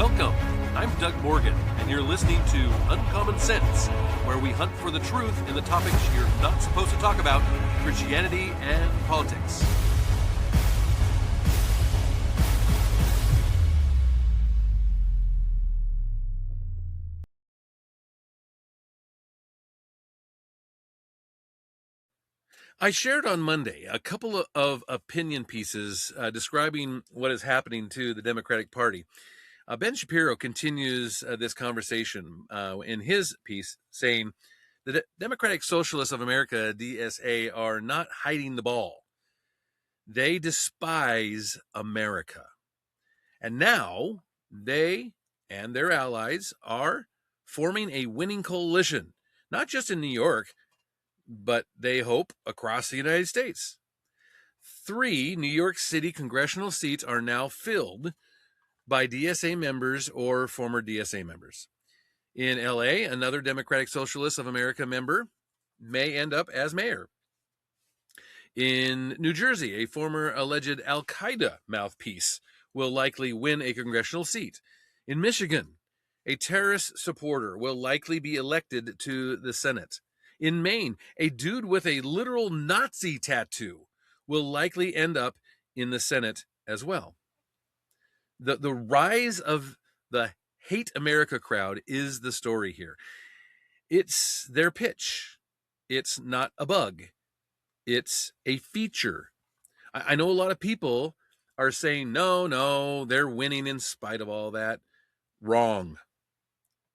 Welcome. I'm Doug Morgan, and you're listening to Uncommon Sense, where we hunt for the truth in the topics you're not supposed to talk about, Christianity and politics. I shared on Monday a couple of opinion pieces describing what is happening to the Democratic Party. Ben Shapiro continues this conversation in his piece, saying the Democratic Socialists of America, DSA, are not hiding the ball. They despise America. And now they and their allies are forming a winning coalition, not just in New York, but they hope across the United States. 3 New York City congressional seats are now filled by DSA members or former DSA members. In LA, another Democratic Socialists of America member may end up as mayor. In New Jersey, a former alleged Al-Qaeda mouthpiece will likely win a congressional seat. In Michigan, a terrorist supporter will likely be elected to the Senate. In Maine, a dude with a literal Nazi tattoo will likely end up in the Senate as well. The rise of the Hate America crowd is the story here. It's their pitch. It's not a bug. It's a feature. I know a lot of people are saying, no, they're winning in spite of all that. Wrong.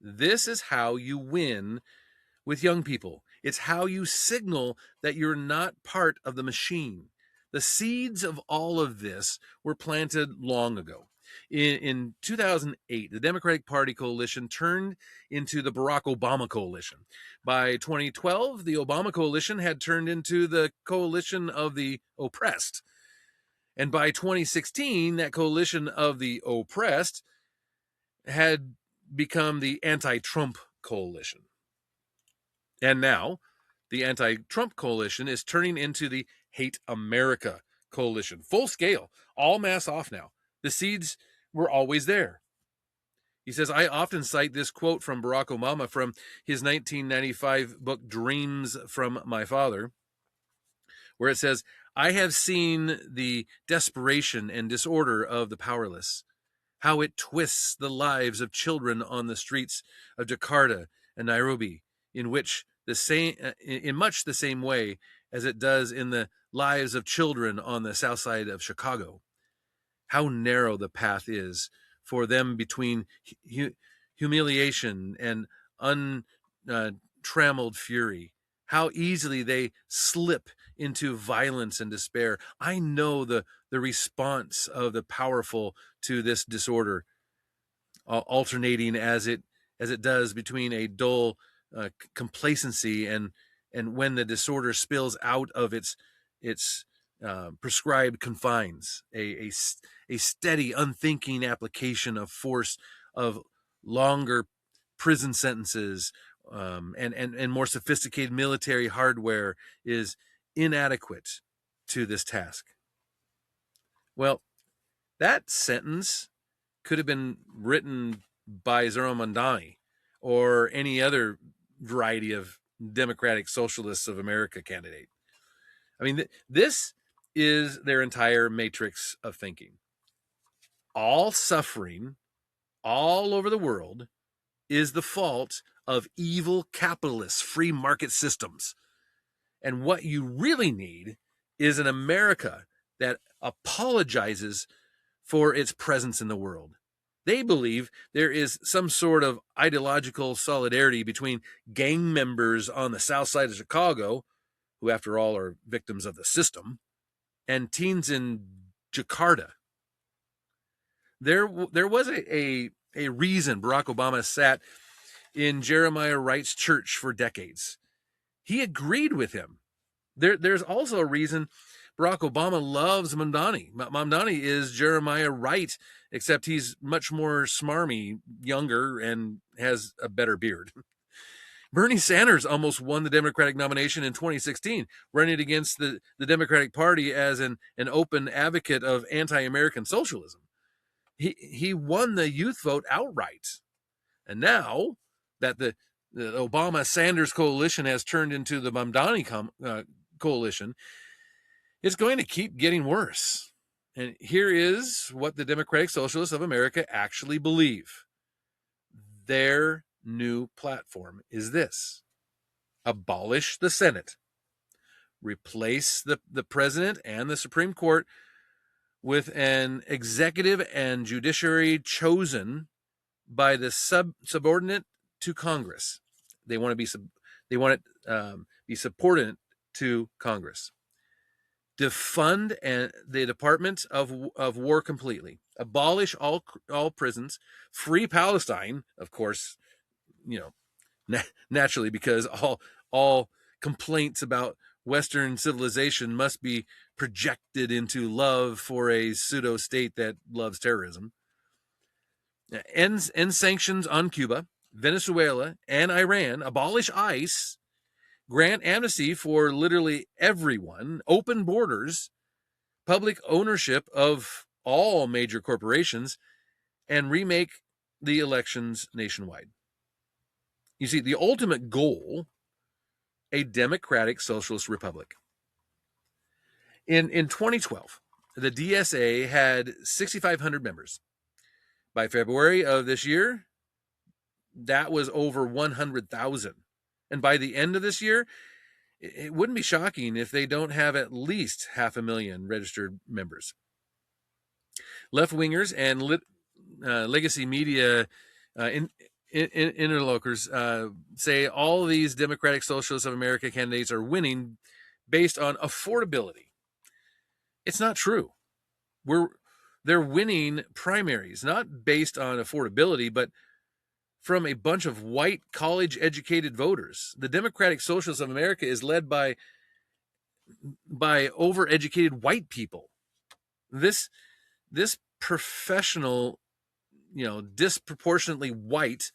This is how you win with young people. It's how you signal that you're not part of the machine. The seeds of all of this were planted long ago. In 2008, the Democratic Party coalition turned into the Barack Obama coalition. By 2012, the Obama coalition had turned into the coalition of the oppressed. And by 2016, that coalition of the oppressed had become the anti-Trump coalition. And now, the anti-Trump coalition is turning into the Hate America coalition. Full scale, all mass off now. The seeds were always there. He says, I often cite this quote from Barack Obama from his 1995 book, Dreams from My Father, where it says, I have seen the desperation and disorder of the powerless, how it twists the lives of children on the streets of Jakarta and Nairobi, in much the same way as it does in the lives of children on the south side of Chicago. How narrow the path is for them between humiliation and untrammeled fury. How easily they slip into violence and despair. I know the response of the powerful to this disorder, alternating as it does between a dull complacency and when the disorder spills out of its prescribed confines, a steady, unthinking application of force, of longer prison sentences, and more sophisticated military hardware is inadequate to this task. Well, that sentence could have been written by Zora Mandani or any other variety of Democratic Socialists of America candidate. I mean, this is their entire matrix of thinking. All suffering all over the world is the fault of evil capitalists, free market systems. And what you really need is an America that apologizes for its presence in the world. They believe there is some sort of ideological solidarity between gang members on the south side of Chicago, who after all are victims of the system, and teens in Jakarta. There was a reason Barack Obama sat in Jeremiah Wright's church for decades. He agreed with him. There's also a reason Barack Obama loves Mamdani. Mamdani is Jeremiah Wright, except he's much more smarmy, younger, and has a better beard. Bernie Sanders almost won the Democratic nomination in 2016, running against the Democratic Party as an open advocate of anti-American socialism. He won the youth vote outright. And now that the Obama-Sanders coalition has turned into the Mamdani coalition, it's going to keep getting worse. And here is what the Democratic Socialists of America actually believe. Their new platform is this: abolish the Senate, replace the president and the Supreme Court with an executive and judiciary chosen by the subordinate to Congress. They want it be subordinate to Congress. Defund the Department of War completely. Abolish all prisons. Free Palestine, of course. Naturally, because all complaints about Western civilization must be projected into love for a pseudo state that loves terrorism. End sanctions on Cuba, Venezuela, and Iran. Abolish ICE. Grant amnesty for literally everyone. Open borders. Public ownership of all major corporations. And remake the elections nationwide. You see, the ultimate goal: a democratic socialist republic. In 2012, the DSA had 6,500 members. By February of this year, that was over 100,000. And by the end of this year, it wouldn't be shocking if they don't have at least 500,000 registered members. Left-wingers and legacy media interlocutors say all of these Democratic Socialists of America candidates are winning based on affordability. It's not true. They're winning primaries, not based on affordability, but from a bunch of white college-educated voters. The Democratic Socialists of America is led by overeducated white people. This professional, disproportionately white,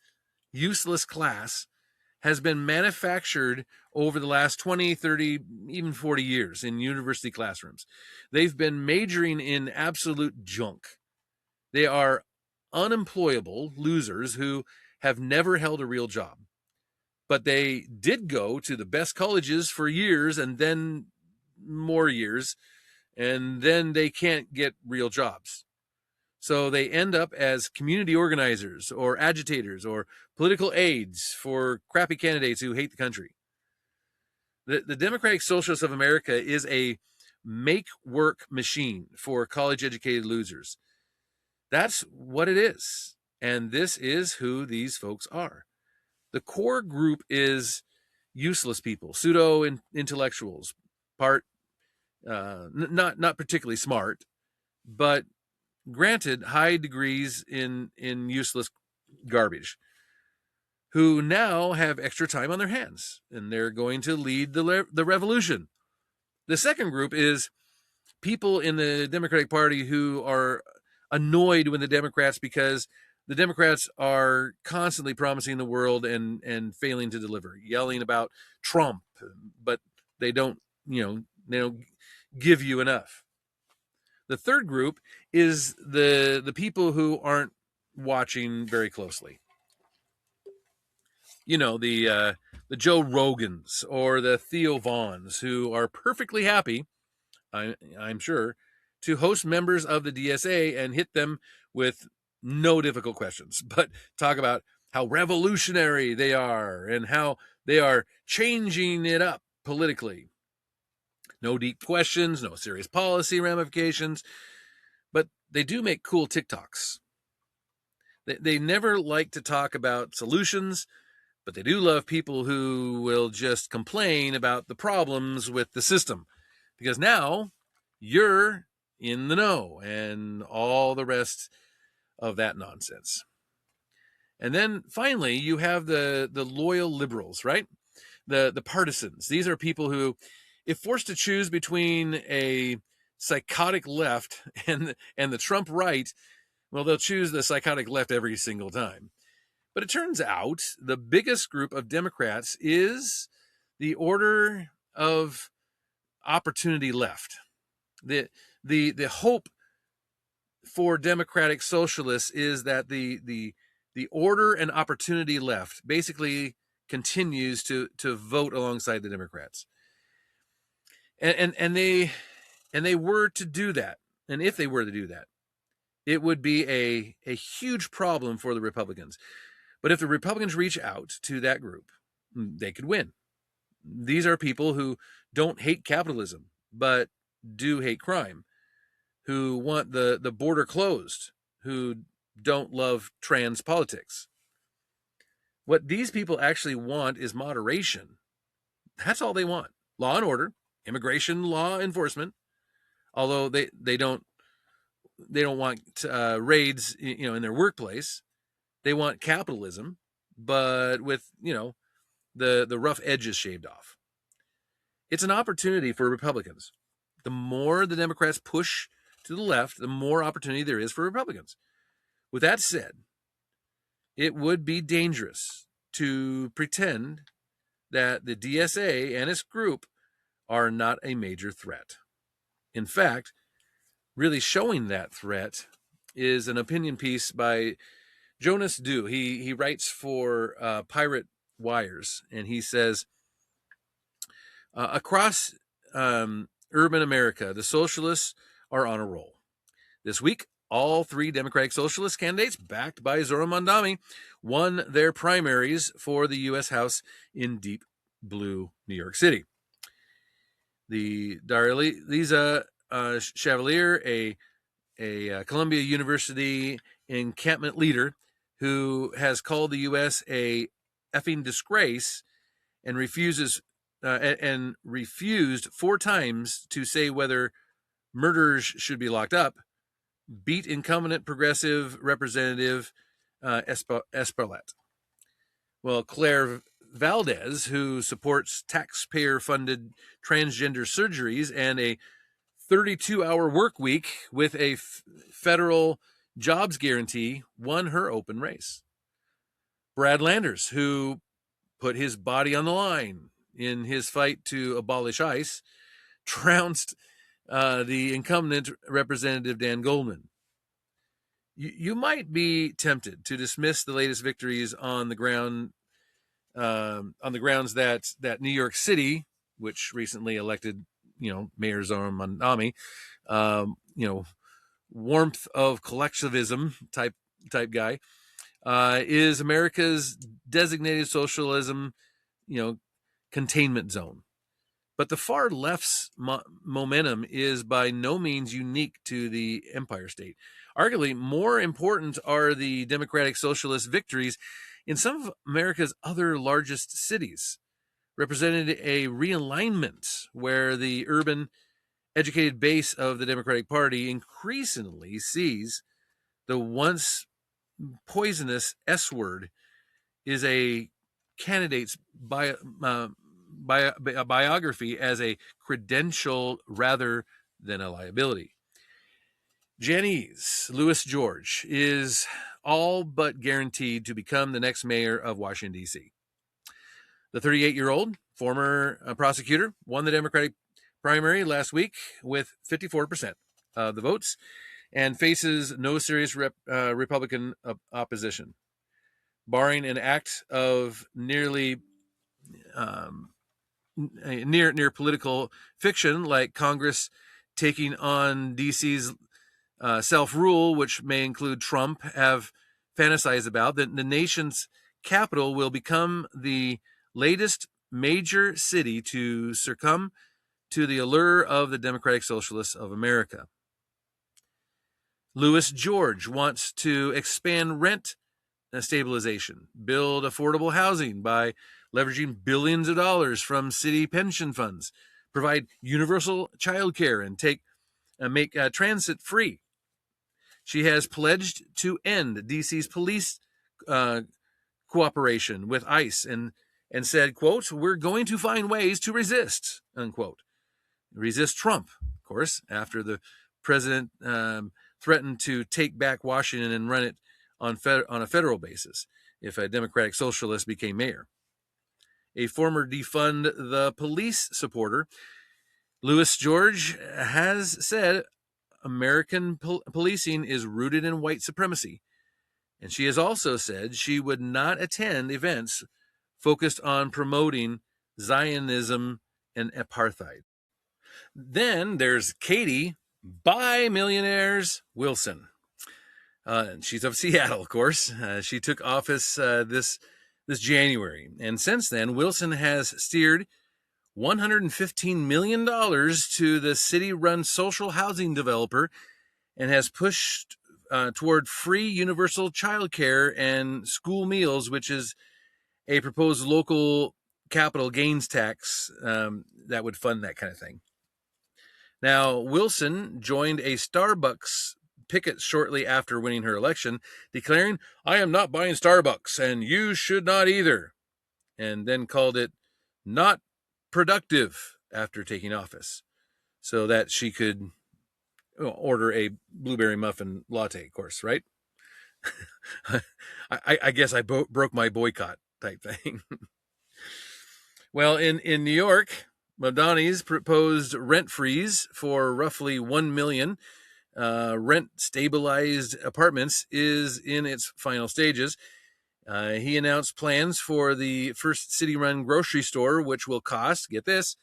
useless class has been manufactured over the last 20, 30, even 40 years in university classrooms. They've been majoring in absolute junk. They are unemployable losers who have never held a real job. But they did go to the best colleges for years and then more years, and then they can't get real jobs. So they end up as community organizers or agitators or political aides for crappy candidates who hate the country. The Democratic Socialists of America is a make-work machine for college-educated losers. That's what it is. And this is who these folks are. The core group is useless people, pseudo-intellectuals, not particularly smart, but granted high degrees in useless garbage, who now have extra time on their hands, and they're going to lead the revolution. The second group is people in the Democratic Party who are annoyed with the Democrats because the Democrats are constantly promising the world and failing to deliver, yelling about Trump, but they don't give you enough. The third group is the people who aren't watching very closely. The Joe Rogans or the Theo Vaughns, who are perfectly happy, I'm sure, to host members of the DSA and hit them with no difficult questions, but talk about how revolutionary they are and how they are changing it up politically. No deep questions, no serious policy ramifications, but they do make cool TikToks. They never like to talk about solutions, but they do love people who will just complain about the problems with the system, because now you're in the know and all the rest of that nonsense. And then finally, you have the loyal liberals, right? The partisans. These are people who, if forced to choose between a psychotic left and the Trump right, well, they'll choose the psychotic left every single time. But it turns out the biggest group of Democrats is the order of opportunity left. The hope for democratic socialists is that the order and opportunity left basically continues to vote alongside the Democrats. And they were to do that. And if they were to do that, it would be a huge problem for the Republicans. But if the Republicans reach out to that group, they could win. These are people who don't hate capitalism, but do hate crime, who want the border closed, who don't love trans politics. What these people actually want is moderation. That's all they want. Law and order, immigration law enforcement, although they don't want raids, in their workplace. They want capitalism, but with, the rough edges shaved off. It's an opportunity for Republicans. The more the Democrats push to the left, the more opportunity there is for Republicans. With that said, it would be dangerous to pretend that the DSA and its group are not a major threat. In fact, really showing that threat is an opinion piece by Jonas Dew. He writes for Pirate Wires, and he says, across urban America, the socialists are on a roll. This week, all three Democratic Socialist candidates, backed by Zohran Mamdani, won their primaries for the U.S. House in deep blue New York City. The Darlisa Chevalier, a Columbia University encampment leader who has called the U.S. a effing disgrace and refused 4 times to say whether murderers should be locked up, beat incumbent progressive representative Esperlet. Well, Claire Valdez, who supports taxpayer-funded transgender surgeries and a 32-hour work week with a federal jobs guarantee, won her open race. Brad Landers, who put his body on the line in his fight to abolish ICE, trounced the incumbent Representative Dan Goldman. You might be tempted to dismiss the latest victories on the grounds that New York City, which recently elected, Mayor Zohran Mamdani, warmth of collectivism type guy, is America's designated socialism, containment zone. But the far left's momentum is by no means unique to the Empire State. Arguably, more important are the Democratic Socialist victories in some of America's other largest cities, represented a realignment where the urban, educated base of the Democratic Party increasingly sees the once poisonous S word is a candidate's biography as a credential rather than a liability. Janice Louis George is all but guaranteed to become the next mayor of Washington, D.C. The 38-year-old former prosecutor won the Democratic primary last week with 54% of the votes and faces no serious Republican opposition. Barring an act of near political fiction like Congress taking on DC's self-rule, which may include Trump, have fantasized about, that the nation's capital will become the latest major city to succumb to the allure of the Democratic Socialists of America. Louis George wants to expand rent stabilization, build affordable housing by leveraging billions of dollars from city pension funds, provide universal child care, and make transit free. She has pledged to end DC's police cooperation with ICE and said, quote, "We're going to find ways to resist," unquote. Resist Trump, of course, after the president threatened to take back Washington and run it on a federal basis if a Democratic Socialist became mayor. A former defund the police supporter, Louis George, has said, American policing is rooted in white supremacy. And she has also said she would not attend events focused on promoting Zionism and apartheid. Then there's Katie, by millionaires, Wilson. She's of Seattle, of course. She took office this January. And since then, Wilson has steered $115 million to the city-run social housing developer and has pushed toward free universal childcare and school meals, which is a proposed local capital gains tax that would fund that kind of thing. Now, Wilson joined a Starbucks picket shortly after winning her election, declaring, "I am not buying Starbucks, and you should not either," and then called it not productive after taking office, so that she could order a blueberry muffin latte, of course, right? I guess I broke my boycott type thing. Well, in New York, Mamdani's proposed rent freeze for roughly 1 million rent-stabilized apartments is in its final stages. He announced plans for the first city-run grocery store, which will cost, get this,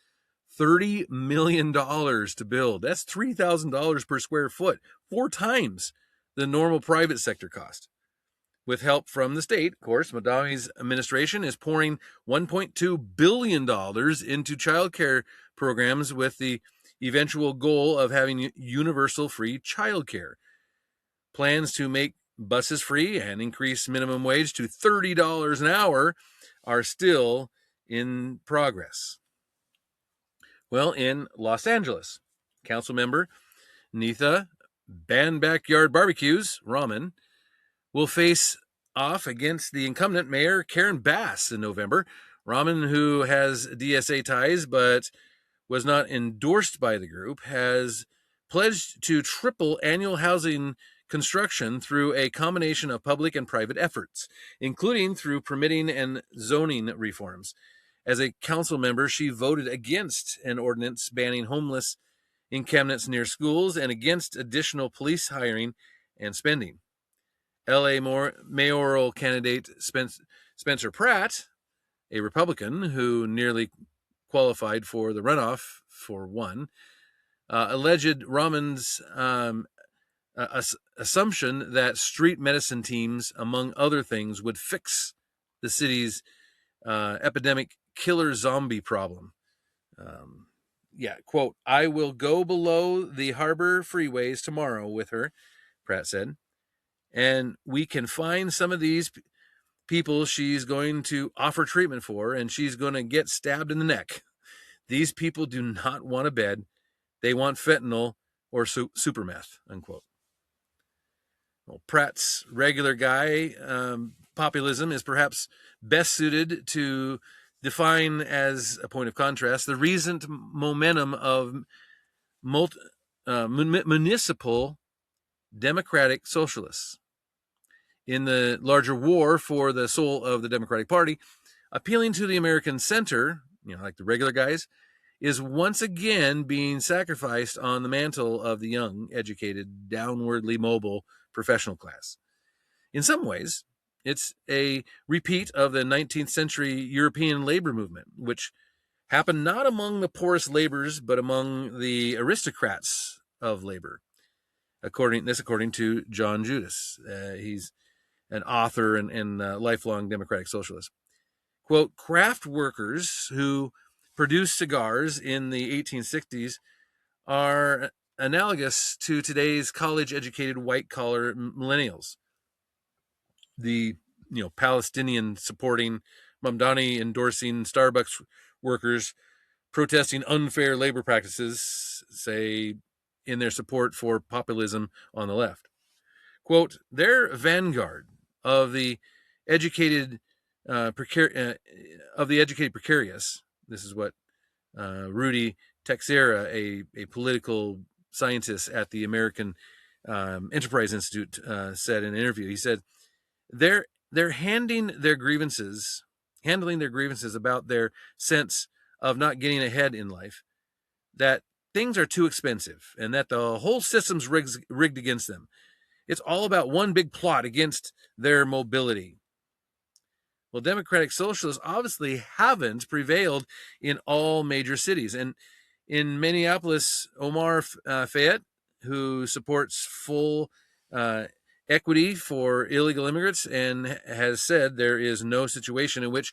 $30 million to build. That's $3,000 per square foot, 4 times the normal private sector cost. With help from the state, of course, Mamdani's administration is pouring $1.2 billion into childcare programs with the eventual goal of having universal free childcare. Plans to make buses free and increase minimum wage to $30 an hour are still in progress. Well, in Los Angeles, council member Neetha Ban Backyard Barbecues, Rahman, will face off against the incumbent mayor Karen Bass in November. Rahman, who has DSA ties but was not endorsed by the group, has pledged to triple annual housing construction through a combination of public and private efforts, including through permitting and zoning reforms. As a council member, she voted against an ordinance banning homeless encampments near schools and against additional police hiring and spending. LA mayoral candidate Spencer Pratt, a Republican who nearly qualified for the runoff for one, alleged Rahman's assumption that street medicine teams, among other things, would fix the city's epidemic killer zombie problem. Quote, "I will go below the harbor freeways tomorrow with her," Pratt said, "and we can find some of these people she's going to offer treatment for, and she's going to get stabbed in the neck. These people do not want a bed. They want fentanyl or super meth," unquote. Well, Pratt's regular guy populism is perhaps best suited to define, as a point of contrast, the recent momentum of municipal democratic socialists. In the larger war for the soul of the Democratic Party, appealing to the American center, like the regular guys, is once again being sacrificed on the mantle of the young, educated, downwardly mobile professional class. In some ways, it's a repeat of the 19th century European labor movement, which happened not among the poorest laborers, but among the aristocrats of labor. According to John Judas. He's an author and lifelong democratic socialist. Quote, "Craft workers who produced cigars in the 1860s are analogous to today's college-educated white-collar millennials. The Palestinian-supporting, Mamdani-endorsing Starbucks workers protesting unfair labor practices, say, in their support for populism on the left. Quote, "Their vanguard of the educated precarious." This is what Rudy Teixeira, a political scientist at the American Enterprise Institute, said in an interview. He said, "They're handling their grievances about their sense of not getting ahead in life, that things are too expensive and that the whole system's rigged against them. It's all about one big plot against their mobility. Well, democratic socialists obviously haven't prevailed in all major cities. And in Minneapolis, Omar Fayette, who supports full equity for illegal immigrants and has said there is no situation in which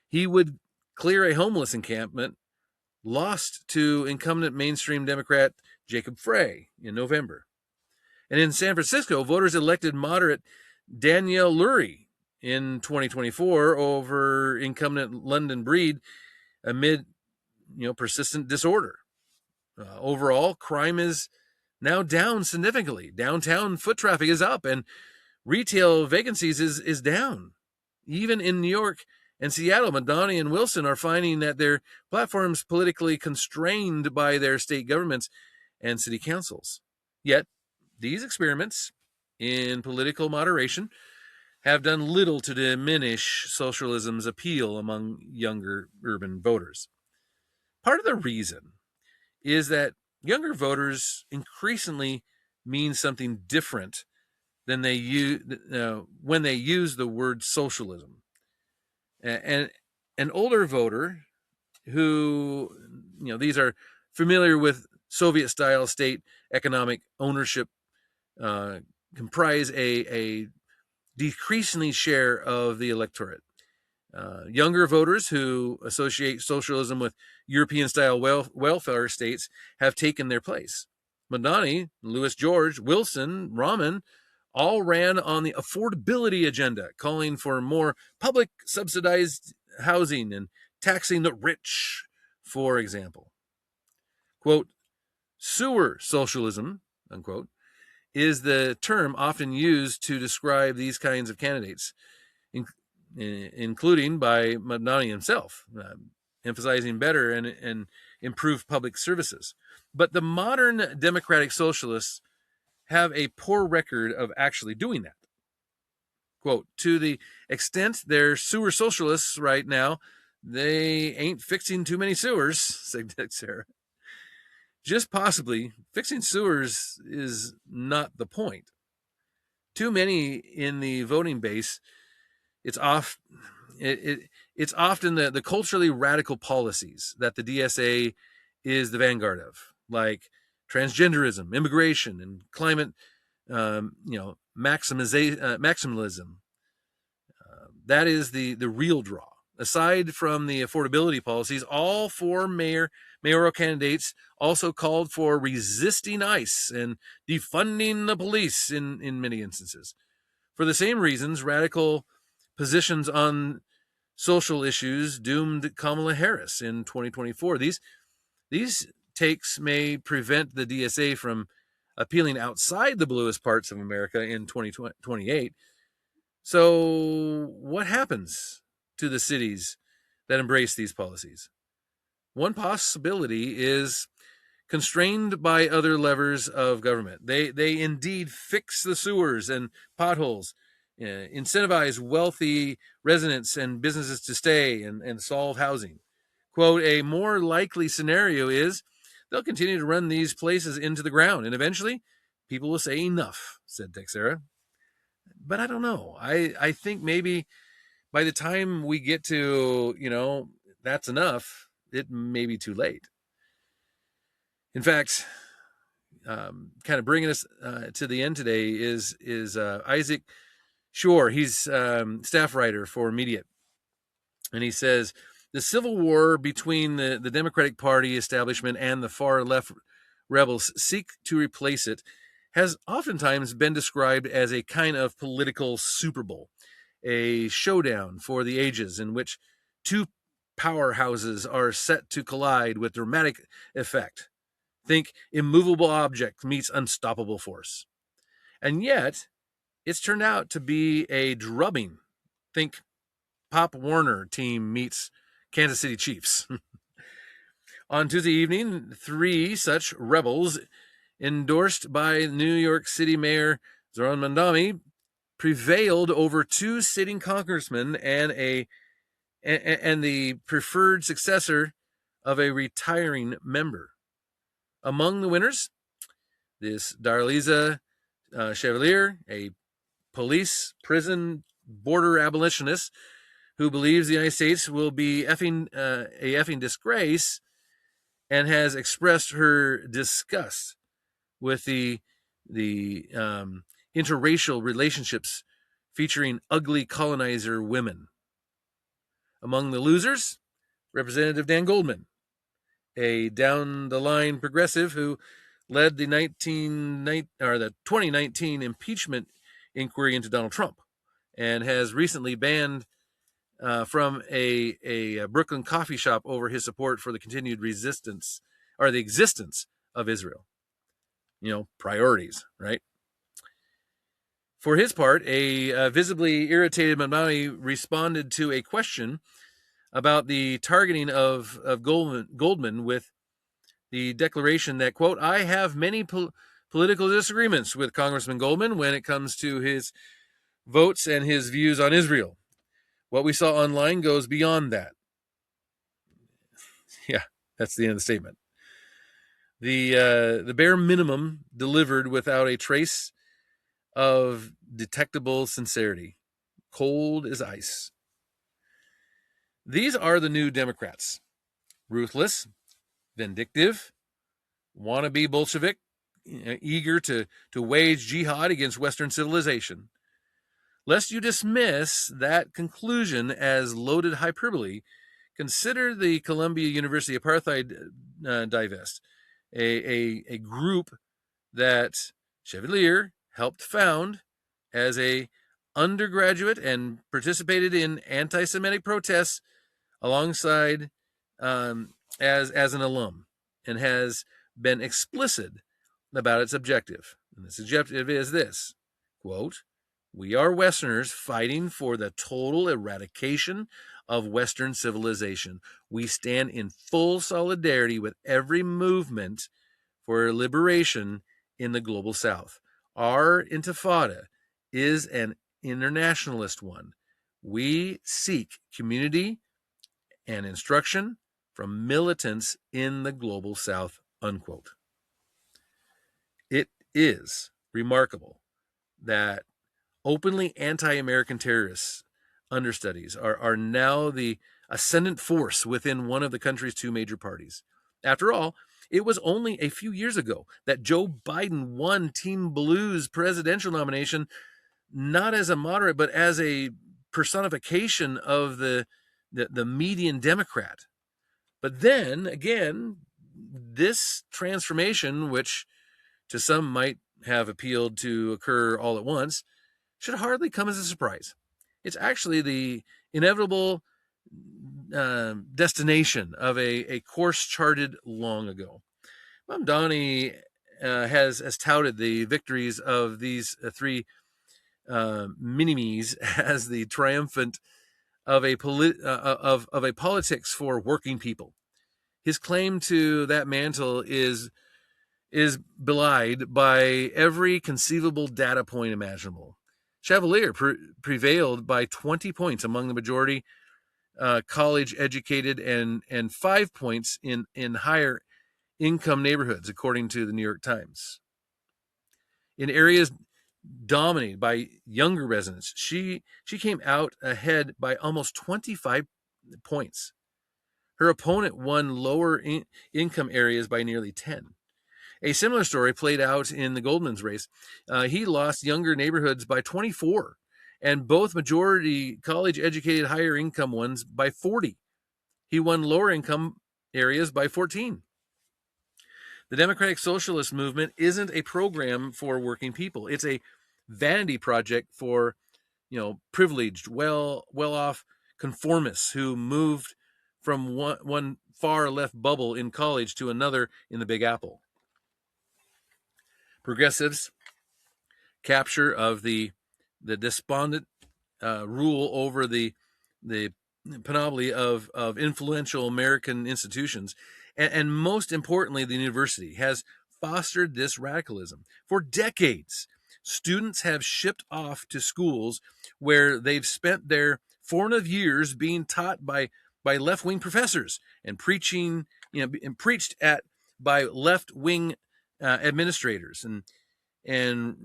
he would clear a homeless encampment, lost to incumbent mainstream Democrat Jacob Frey in November. And in San Francisco, voters elected moderate Danielle Lurie in 2024 over incumbent London Breed amid persistent disorder. Overall, crime is now down significantly. Downtown foot traffic is up and retail vacancies is down. Even in New York and Seattle, Madani and Wilson are finding that their platforms politically constrained by their state governments and city councils. Yet, these experiments in political moderation have done little to diminish socialism's appeal among younger urban voters. Part of the reason is that younger voters increasingly mean something different than they use when they use the word socialism. And an older voter who, these are familiar with Soviet-style state economic ownership, comprise a decreasingly share of the electorate. Younger voters who associate socialism with European-style welfare states have taken their place. Madani, Louis George, Wilson, Rahman all ran on the affordability agenda, calling for more public subsidized housing and taxing the rich, for example. Quote, sewer socialism, unquote, is the term often used to describe these kinds of candidates, including by Madani himself, emphasizing better and improved public services. But the modern democratic socialists have a poor record of actually doing that. Quote, to the extent they're sewer socialists right now, they ain't fixing too many sewers, said Sarah. Just possibly, fixing sewers is not the point. Too many in the voting base, it's often the culturally radical policies that the DSA is the vanguard of, like transgenderism, immigration, and climate, maximalism. That is the real draw. Aside from the affordability policies, all four mayoral candidates also called for resisting ICE and defunding the police in many instances. For the same reasons, radical positions on social issues doomed Kamala Harris in 2024. These takes may prevent the DSA from appealing outside the bluest parts of America in 2028. So what happens to the cities that embrace these policies? One possibility is constrained by other levers of government. They indeed fix the sewers and potholes, incentivize wealthy residents and businesses to stay and solve housing. Quote, a more likely scenario is they'll continue to run these places into the ground, and eventually people will say enough, said Texera. But I don't know. I think maybe by the time we get to, that's enough, it may be too late. In fact, kind of bringing us to the end today is Isaac Shore. He's staff writer for Mediate. And he says, the civil war between the Democratic Party establishment and the far left rebels seek to replace it has oftentimes been described as a kind of political Super Bowl, a showdown for the ages in which two powerhouses are set to collide with dramatic effect. Think immovable object meets unstoppable force. And yet, it's turned out to be a drubbing. Think Pop Warner team meets Kansas City Chiefs. On Tuesday evening, 3 such rebels, endorsed by New York City Mayor Zohran Mamdani, prevailed over 2 sitting congressmen and the preferred successor of a retiring member. Among the winners, this Darliza Chevalier, a police, prison, border abolitionist who believes the United States will be a effing disgrace, and has expressed her disgust with the interracial relationships featuring ugly colonizer women. Among the losers, Representative Dan Goldman, a down-the-line progressive who led the 2019 impeachment inquiry into Donald Trump, and has recently banned from a Brooklyn coffee shop over his support for the continued resistance or the existence of Israel. Priorities, right? For his part, a visibly irritated Mamdani responded to a question about the targeting of Goldman with the declaration that, quote, I have many political disagreements with Congressman Goldman when it comes to his votes and his views on Israel. What we saw online goes beyond that. Yeah, that's the end of the statement. The bare minimum delivered without a trace of detectable sincerity. Cold as ice. These are the new Democrats. Ruthless, vindictive, wannabe Bolshevik, eager to wage jihad against Western civilization. Lest you dismiss that conclusion as loaded hyperbole, consider the Columbia University Apartheid Divest, a group that Chevalier helped found as a undergraduate and participated in anti-Semitic protests alongside as an alum, and has been explicit about its objective. And its objective is this, quote, we are Westerners fighting for the total eradication of Western civilization. We stand in full solidarity with every movement for liberation in the global South. Our intifada is an internationalist one. We seek community and instruction from militants in the global South, unquote. It is remarkable that openly anti-American terrorists understudies are now the ascendant force within one of the country's two major parties. After all, it was only a few years ago that Joe Biden won Team Blue's presidential nomination, not as a moderate, but as a personification of the median Democrat. But then, again, this transformation, which to some might have appealed to occur all at once, should hardly come as a surprise. It's actually the inevitable destination of a course charted long ago. Mamdani has touted the victories of these three mini-me's as the triumphant of a politics for working people. His claim to that mantle is belied by every conceivable data point imaginable. Chevalier prevailed by 20 points among the majority college-educated and 5 points in higher income neighborhoods, according to the New York Times. In areas dominated by younger residents, she came out ahead by almost 25 points. Her opponent won lower income areas by nearly 10. A similar story played out in the Goldman's race. He lost younger neighborhoods by 24, and both majority college-educated higher income ones by 40. He won lower income areas by 14. The Democratic Socialist movement isn't a program for working people. It's a vanity project for, privileged, well-off conformists who moved from one far left bubble in college to another in the Big Apple. Progressives' capture of the despondent rule over the panoply of influential American institutions, and most importantly, the university, has fostered this radicalism. For decades, students have shipped off to schools where they've spent their formative years being taught by left-wing professors and preached at by left-wing administrators and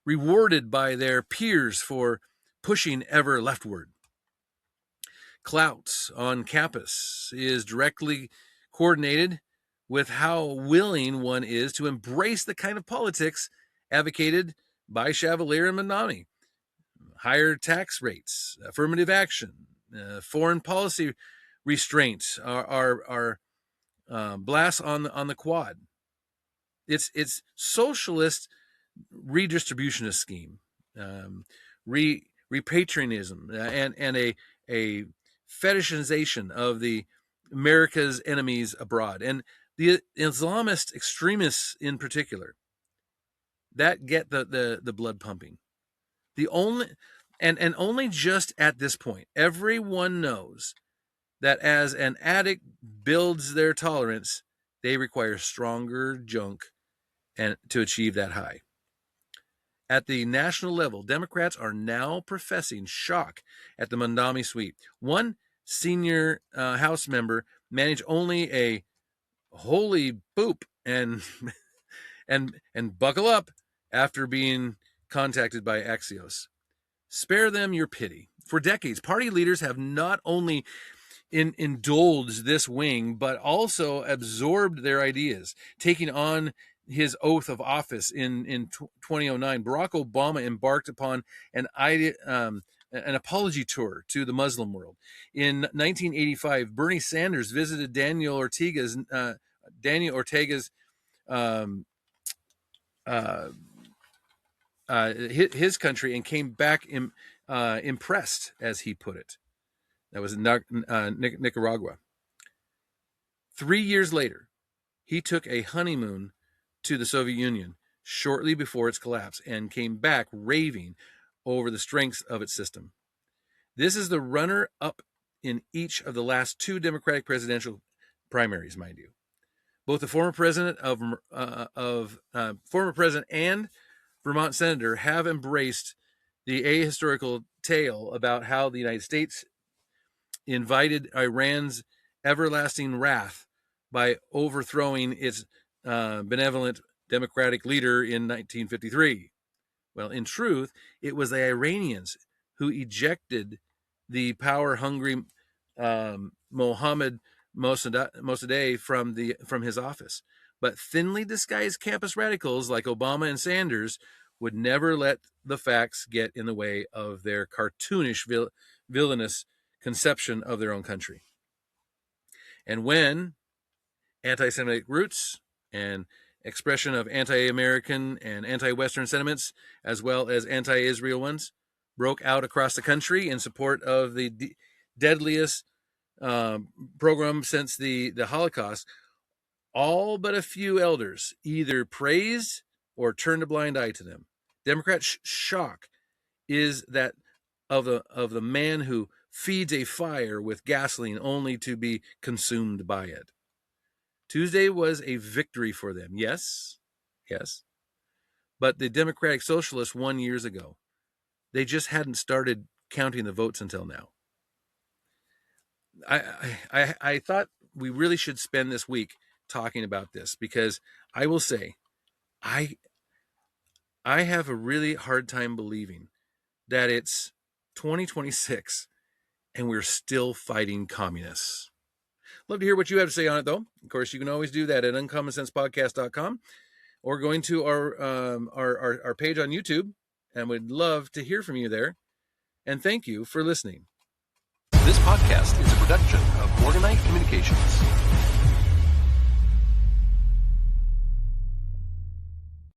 rewarded by their peers for pushing ever leftward. Clout on campus is directly coordinated with how willing one is to embrace the kind of politics advocated by Chevalier and Mamdani. Higher tax rates, affirmative action, foreign policy restraints are blasts on the quad. It's socialist redistributionist scheme, repatrianism, and a fetishization of the America's enemies abroad, and the Islamist extremists in particular that get the blood pumping. The only and only just at this point, everyone knows that as an addict builds their tolerance, they require stronger junk and to achieve that high. At the national level, Democrats are now professing shock at the Mamdani sweep. One senior House member managed only a holy boop and buckle up after being contacted by Axios. Spare them your pity. For decades, party leaders have not only indulged this wing, but also absorbed their ideas, taking on his oath of office in 2009. Barack Obama embarked upon an apology tour to the Muslim world. In 1985, Bernie Sanders visited Daniel Ortega's his country and came back impressed, as he put it. That was Nicaragua. 3 years later, he took a honeymoon to the Soviet Union shortly before its collapse and came back raving over the strengths of its system. This is the runner-up in each of the last two Democratic presidential primaries, mind you. Both the former president and Vermont senator have embraced the ahistorical tale about how the United States invited Iran's everlasting wrath by overthrowing its benevolent democratic leader in 1953. Well, in truth, it was the Iranians who ejected the power-hungry Mohammad Mossadegh from his office. But thinly disguised campus radicals like Obama and Sanders would never let the facts get in the way of their cartoonish, villainous conception of their own country. And when anti-Semitic roots and expression of anti-American and anti-Western sentiments, as well as anti-Israel ones, broke out across the country in support of the deadliest program since the Holocaust, all but a few elders either praised or turned a blind eye to them. Democrat shock is that of the man who feeds a fire with gasoline only to be consumed by it. Tuesday was a victory for them. Yes. But the Democratic Socialists won years ago. They just hadn't started counting the votes until now. I thought we really should spend this week talking about this, because I will say I have a really hard time believing that it's 2026 and we're still fighting communists. Love to hear what you have to say on it, though. Of course, you can always do that at uncommonsensepodcast.com or going to our page on YouTube, and we'd love to hear from you there. And thank you for listening. This podcast is a production of Morganite Communications.